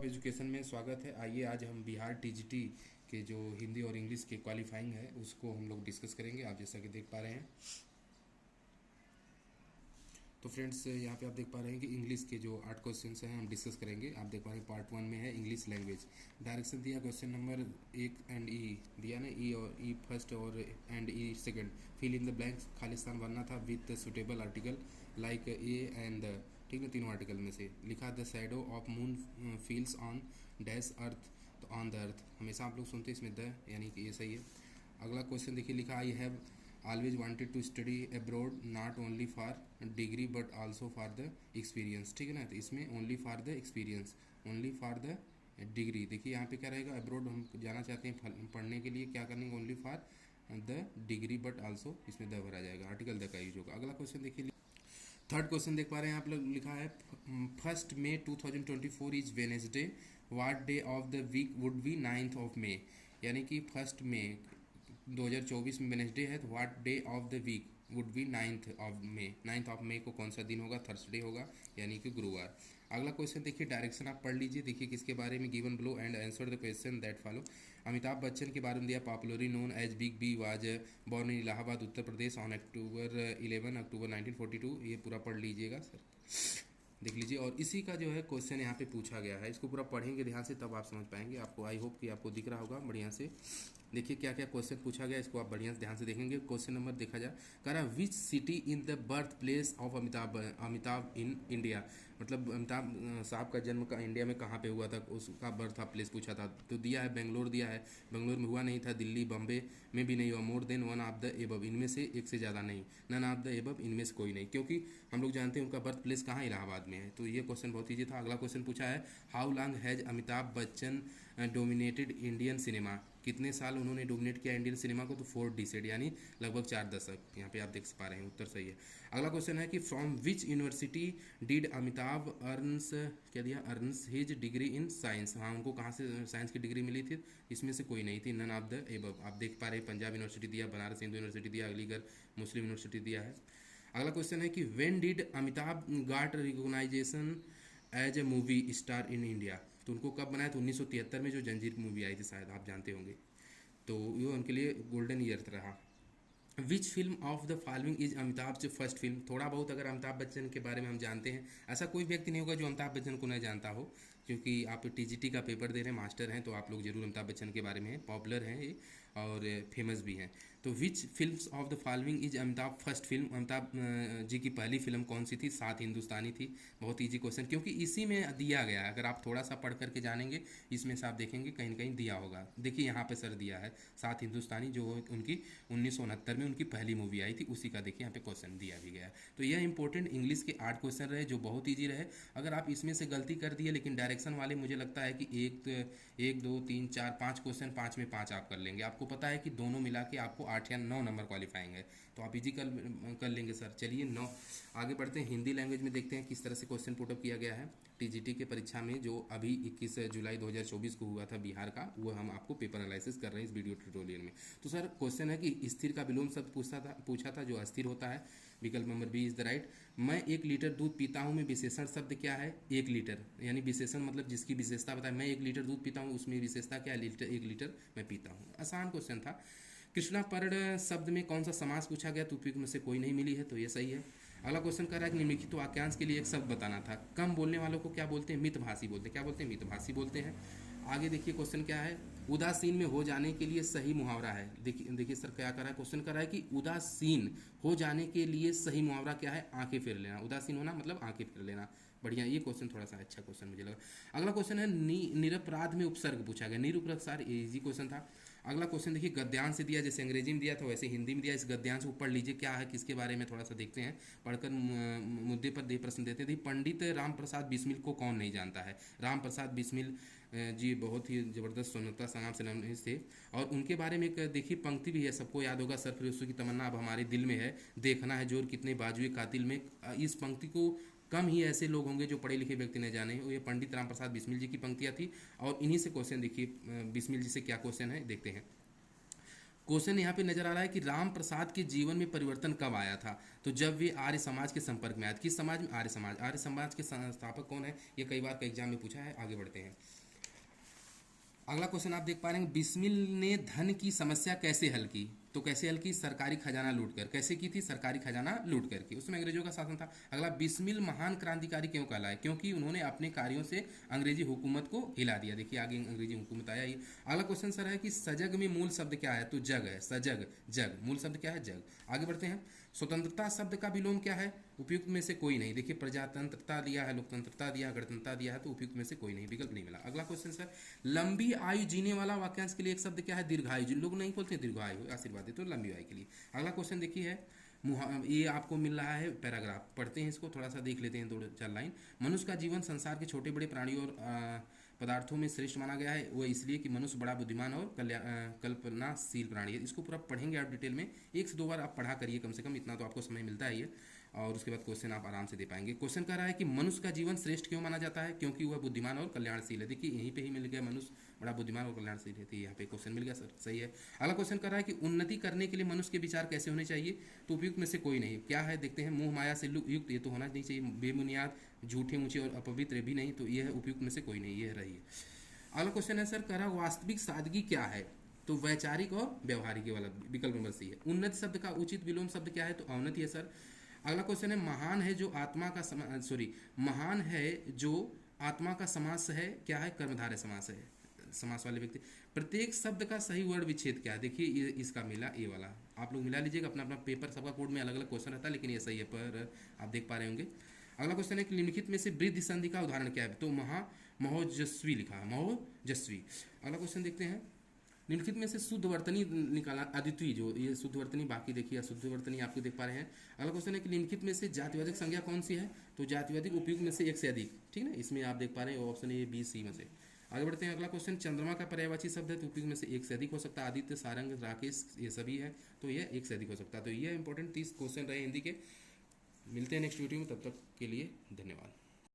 Education में स्वागत है। आइए आज हम बिहार टीजीटी के जो हिंदी और इंग्लिश के क्वालिफाइंग है उसको हम लोग डिस्कस करेंगे। आप जैसा कि देख पा रहे हैं तो फ्रेंड्स यहाँ पे आप देख पा रहे हैं कि इंग्लिश के जो 8 क्वेश्चन हैं हम डिस्कस करेंगे। आप देख पा रहे हैं पार्ट 1 में है इंग्लिश लैंग्वेज। डायरेक्शन दिया क्वेश्चन नंबर 1 एंड ई दिया ना, ई और ई फर्स्ट और and E second. Fill in the blanks, खाली स्थान भरना था with suitable article like a and the. ठीक है, तीनों आर्टिकल में से लिखा the shadow of moon feels on dash earth, तो ऑन द अर्थ हमेशा आप लोग सुनते हैं इसमें द, यानी कि ये सही है। अगला क्वेश्चन देखिए, लिखा I have always wanted to study abroad not only for degree but also for the experience। ठीक है ना, तो इसमें only for the experience, only for the degree। देखिए यहाँ पे क्या रहेगा, अब्रोड हम जाना चाहते हैं पढ़ने के लिए, क्या करने only for the degree but also, इसमें द भरा जाएगा, आर्टिकल द का यूज होगा। अगला क्वेश्चन देखिए, थर्ड क्वेश्चन देख पा रहे हैं आप लोग, लिखा है 1 मई 2024 is Wednesday, what day of the week would be 9th of May. यानी कि 1 मई 2024 में वेनेसडे है, तो what day of the week would be 9th of May. 9th of May को कौन सा दिन होगा, थर्सडे होगा, यानी कि गुरुवार। अगला क्वेश्चन देखिए, डायरेक्शन आप पढ़ लीजिए। देखिए किसके बारे में, given below and answer the question that follow. Amitabh Bachchan के बारे में दिया, popularly known as big B was born in Allahabad Uttar Pradesh on October 1942। ये पूरा पढ़ लीजिएगा सर, देख लीजिए। और इसी का जो है क्वेश्चन यहाँ पे पूछा गया है, इसको पूरा पढ़ेंगे ध्यान से तब आप समझ पाएंगे। आपको आई होप कि आपको दिख रहा होगा बढ़िया से। देखिए क्या क्या क्वेश्चन पूछा गया, इसको आप बढ़िया से ध्यान से देखेंगे। क्वेश्चन नंबर देखा जाए, कह रहा which city in the birth place of Amitabh in India. मतलब अमिताभ साहब का जन्म का इंडिया में कहाँ पे हुआ था, उसका बर्थ प्लेस पूछा था। तो दिया है बेंगलोर, दिया है बेंगलोर में हुआ नहीं था, दिल्ली बॉम्बे में भी नहीं हुआ, more than one of the above, इनमें से एक से ज़्यादा नहीं, नन ऑफ द एबव, इनमें से कोई नहीं, क्योंकि हम लोग जानते हैं उनका बर्थ प्लेस कहाँ, इलाहाबाद में है। तो ये क्वेश्चन बहुत ईजी था। अगला क्वेश्चन पूछा है, how long has Amitabh Bachchan dominated Indian cinema. कितने साल उन्होंने डोमिनेट किया इंडियन सिनेमा को, तो 4 डिकेड, यानी लगभग 4 दशक। यहाँ पे आप देख पा रहे हैं, उत्तर सही है। अगला क्वेश्चन है कि from which university did Amitabh earns, क्या दिया, earns his degree in science. हाँ, उनको कहाँ से साइंस की डिग्री मिली थी, इसमें से कोई नहीं थी, नन ऑफ द एबव। आप देख पा रहे हैं, पंजाब यूनिवर्सिटी दिया, बनारस हिंदू यूनिवर्सिटी दिया, अलीगढ़ मुस्लिम यूनिवर्सिटी दिया है। अगला क्वेश्चन है कि when did Amitabh got recognization as a movie star in India. तो उनको कब बनाया, तो 1973 में जो जंजीर मूवी आई थी, शायद आप जानते होंगे, तो ये उनके लिए गोल्डन ईयर रहा। Which film of the following is Amitabh से फर्स्ट फिल्म। थोड़ा बहुत अगर अमिताभ बच्चन के बारे में हम जानते हैं, ऐसा कोई व्यक्ति नहीं होगा जो अमिताभ बच्चन को न जानता हो, क्योंकि आप टीजीटी का पेपर दे रहे हैं, मास्टर हैं, तो आप लोग जरूर अमिताभ बच्चन के बारे में हैं, पॉपुलर हैं ये और फेमस भी हैं। तो which films of the following is Amitabh first film. Amitabh ji की पहली फिल्म कौन सी थी, 7 हिंदुस्तानी थी। बहुत ईजी क्वेश्चन, क्योंकि इसी में दिया गया है। अगर आप थोड़ा सा पढ़ करके जानेंगे, इसमें से आप देखेंगे कहीं ना कहीं दिया होगा। देखिए यहाँ पे सर दिया है 7 हिंदुस्तानी, जो उनकी 1969 में उनकी पहली मूवी आई थी, उसी का देखिए यहाँ पे क्वेश्चन दिया भी गया है। तो यह इंपॉर्टेंट इंग्लिश के 8 क्वेश्चन रहे, जो बहुत ईजी रहे। अगर आप इसमें से गलती कर दिए, लेकिन डायरेक्शन वाले मुझे लगता है कि 1 2 3 4 5 क्वेश्चन, 5 में 5 आप कर लेंगे। आपको पता है कि दोनों मिला के आपको 8 या 9 नंबर क्वालिफाइंग है, तो आप इजी कर लेंगे सर। चलिए 9 आगे बढ़ते हैं, हिंदी लैंग्वेज में देखते हैं किस तरह से क्वेश्चन पुटअप किया गया है टीजीटी के परीक्षा में, जो अभी 21 जुलाई 2024 को हुआ था बिहार का। वो हम आपको पेपर एनालिसिस कर रहे हैं इस वीडियो ट्यूटोरियल में। तो सर क्वेश्चन है कि स्थिर का विलोम शब्द पूछा था जो अस्थिर होता है। विकल्प number B is the right. मैं 1 लीटर दूध पीता हूँ में विशेषण शब्द क्या है, 1 लीटर, यानी विशेषण मतलब जिसकी विशेषता बताए। मैं 1 लीटर दूध पीता हूँ, उसमें विशेषता क्या है, 1 लीटर मैं पीता हूँ। आसान क्वेश्चन था। कृष्णापर्ण शब्द में कौन सा समास पूछा गया, तो उपयुक्त में से कोई नहीं मिली है, तो ये सही है। अगला क्वेश्चन कर रहा है कि निम्नलिखित वाक्यांश के लिए एक शब्द बताना था। कम बोलने वालों को क्या बोलते हैं, मितभाषी बोलते हैं। क्या बोलते हैं, मितभाषी बोलते हैं। आगे देखिए क्वेश्चन क्या है, उदासीन में हो जाने के लिए सही मुहावरा है। देखिए सर क्या कर रहा है, क्वेश्चन कर रहा है कि उदासीन हो जाने के लिए सही मुहावरा क्या है, आंखें फेर लेना। उदासीन होना मतलब आंखें फेर लेना। बढ़िया, ये क्वेश्चन थोड़ा सा अच्छा क्वेश्चन मुझे लगा। अगला क्वेश्चन है निरपराध में उपसर्ग पूछा गया। निरुपराध सर इजी क्वेश्चन था। अगला क्वेश्चन देखिए, गद्यांश से दिया, जैसे अंग्रेजी में दिया था वैसे हिंदी में दिया। इस गद्यांश को पढ़ लीजिए, क्या है किसके बारे में थोड़ा सा देखते हैं, पढ़कर मुद्दे पर दे प्रश्न देते थे। पंडित राम प्रसाद बिस्मिल को कौन नहीं जानता है। राम प्रसाद बिस्मिल जी बहुत ही ज़बरदस्त स्वतंत्रता संग्राम सेनानी थे, और उनके बारे में एक देखिए पंक्ति भी है, सबको याद होगा, सरफरोशी की तमन्ना अब हमारे दिल में है, देखना है जोर कितने बाजुए कातिल में। इस पंक्ति को कम ही ऐसे लोग होंगे जो पढ़े लिखे व्यक्ति न जाने। ये पंडित राम प्रसाद बिस्मिल जी की पंक्तियाँ थी, और इन्हीं से क्वेश्चन देखिए बिस्मिल जी से क्या क्वेश्चन है देखते हैं। क्वेश्चन यहाँ पे नजर आ रहा है कि राम प्रसाद के जीवन में परिवर्तन कब आया था। तो जब वे आर्य समाज के संपर्क में आए। किस समाज में? आर्य समाज। आर्य समाज के संस्थापक कौन है? ये कई बार का एग्जाम में पूछा है। आगे बढ़ते हैं। अगला क्वेश्चन आप देख पा रहे हैं, बिस्मिल ने धन की समस्या कैसे हल की? तो कैसे हल की? सरकारी खजाना लूट कर। कैसे की थी? सरकारी खजाना लूट करके। उसमें अंग्रेजों का शासन था। अगला, बिस्मिल महान क्रांतिकारी क्यों कहलाए? क्योंकि उन्होंने अपने कार्यों से अंग्रेजी हुकूमत को हिला दिया। देखिए आगे अंग्रेजी हुकूमत आया ही। अगला क्वेश्चन सर है कि सजग में मूल शब्द क्या है? तो जग है। सजग, जग, मूल शब्द क्या है? जग। आगे बढ़ते हैं। स्वतंत्रता शब्द का विलोम क्या है? उपयुक्त में से कोई नहीं। देखिए प्रजातंत्रता दिया है, लोकतंत्रता दिया, गणतंत्रता दिया है, तो उपयुक्त में से कोई नहीं, विकल्प नहीं मिला। अगला क्वेश्चन सर, लंबी आयु जीने वाला वाक्यांश के लिए एक शब्द क्या है? दीर्घायु। जिन लोग नहीं बोलते दीर्घायु आशीर्वाद दे, तो लंबी आयु के लिए। अगला क्वेश्चन देखिए है, ये आपको मिल रहा है पैराग्राफ, पढ़ते हैं इसको, थोड़ा सा देख लेते हैं 2-4 लाइन। मनुष्य का जीवन संसार के छोटे बड़े प्राणियों और पदार्थों में श्रेष्ठ माना गया है। वो इसलिए कि मनुष्य बड़ा बुद्धिमान और कल्पनाशील प्राणी है। इसको पूरा पढ़ेंगे आप डिटेल में, 1 से 2 बार आप पढ़ा करिए कम से कम, इतना तो आपको समय मिलता ही है, और उसके बाद क्वेश्चन आप आराम से दे पाएंगे। क्वेश्चन कह रहा है कि मनुष्य का जीवन श्रेष्ठ क्यों माना जाता है? क्योंकि वह बुद्धिमान और कल्याणशील है। देखिए यहीं पे ही मिल गया, मनुष्य बड़ा बुद्धिमान और कल्याणशील है, यहाँ पे क्वेश्चन मिल गया सर, सही है। अगला क्वेश्चन कर रहा है कि उन्नति करने के लिए मनुष्य के विचार कैसे होने चाहिए? तो उपयुक्त में से कोई नहीं। क्या है देखते हैं, मोह माया से युक्त, ये तो होना नहीं चाहिए। बेबुनियाद, झूठे ऊंचे और अपवित्र भी नहीं, तो यह उपयुक्त में से कोई नहीं, यह रही है। अगला क्वेश्चन है सर, कह रहा वास्तविक सादगी क्या है? तो वैचारिक और व्यवहारिक वाला, विकल्प नंबर सी है। उन्नति शब्द का उचित विलोम शब्द क्या है? तो अवनति है सर। अगला क्वेश्चन है, महान है जो आत्मा का महान है जो आत्मा का समास है, क्या है? कर्मधारय समास है, समास वाले व्यक्ति। प्रत्येक शब्द का सही वर्ण विच्छेद क्या है? देखिए ये इसका मिला, ये वाला आप लोग मिला लीजिएगा, अपना अपना पेपर, सबका कोड में अलग अलग क्वेश्चन रहता है, लेकिन ये सही है, पर आप देख पा रहे होंगे। अगला क्वेश्चन है कि निम्नलिखित में से वृद्धि संधि का उदाहरण क्या है? तो महोजस्वी लिखा है, महोजस्वी। अगला क्वेश्चन देखते हैं, निम्नलिखित में से शुद्ध वर्तनी निकाला, अद्वितीय, जो ये शुद्ध वर्तनी, बाकी देखिए अशुद्ध वर्तनी आपको देख पा रहे हैं। अगला क्वेश्चन है कि निम्नलिखित में से जातिवाचक संज्ञा कौन सी है? तो जातिवाचक उपयुक्त में से एक से अधिक, ठीक है ना, इसमें आप देख पा रहे हैं ऑप्शन ए, बी, सी में से। आगे बढ़ते हैं। अगला क्वेश्चन, चंद्रमा का पर्यायवाची शब्द है, तो उपयुक्त में से एक से अधिक हो सकता है। आदित्य, सारंग, राकेश, ये सभी है, तो यह एक से अधिक हो सकता है। तो ये इंपॉर्टेंट 30 क्वेश्चन रहे हिंदी के। मिलते हैं नेक्स्ट वीडियो में, तब तक के लिए धन्यवाद।